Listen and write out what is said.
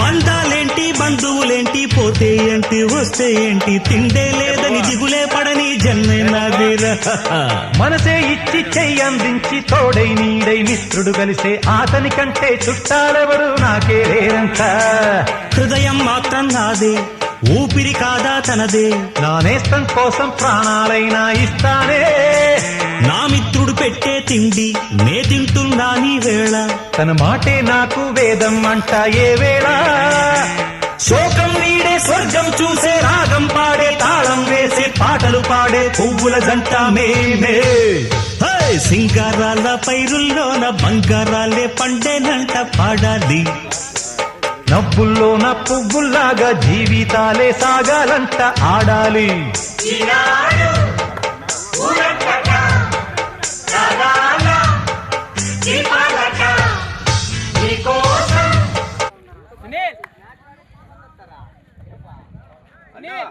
బంధాలేంటి బంధువులేంటి పోతే ఏంటి వస్తే ఏంటి తిండే లేదని దిగులే పడని జన్మే నాదిరా. మనసే ఇచ్చి చెయ్యందించి తోడై నీడై మిత్రుడు కలిసే అతని కంటే చుట్టాలెవరు నాకే లేరంట. హృదయం మాత్రం నాదే ఊపిరి కాదా తనదే, నా నేస్తం కోసం ప్రాణాలైనా ఇస్తానే. నా మిత్రుడు పెట్టే తిండి నే తింటున్నా నీ వేళ, తన మాటే నాకు వేదం అంట ఏ వేళ. శోకం వీడే స్వర్గం చూసే రాగం పాడే తాళం వేసే పాటలు పాడే పువ్వుల జంట మేమే. సింగారాల పైరుల్లోన బంగారాలే పండేనంట పాడాలి. నవ్వుల్లోన పువ్వుల్లాగా జీవితాలే సాగాలంట ఆడాలి. అనిల్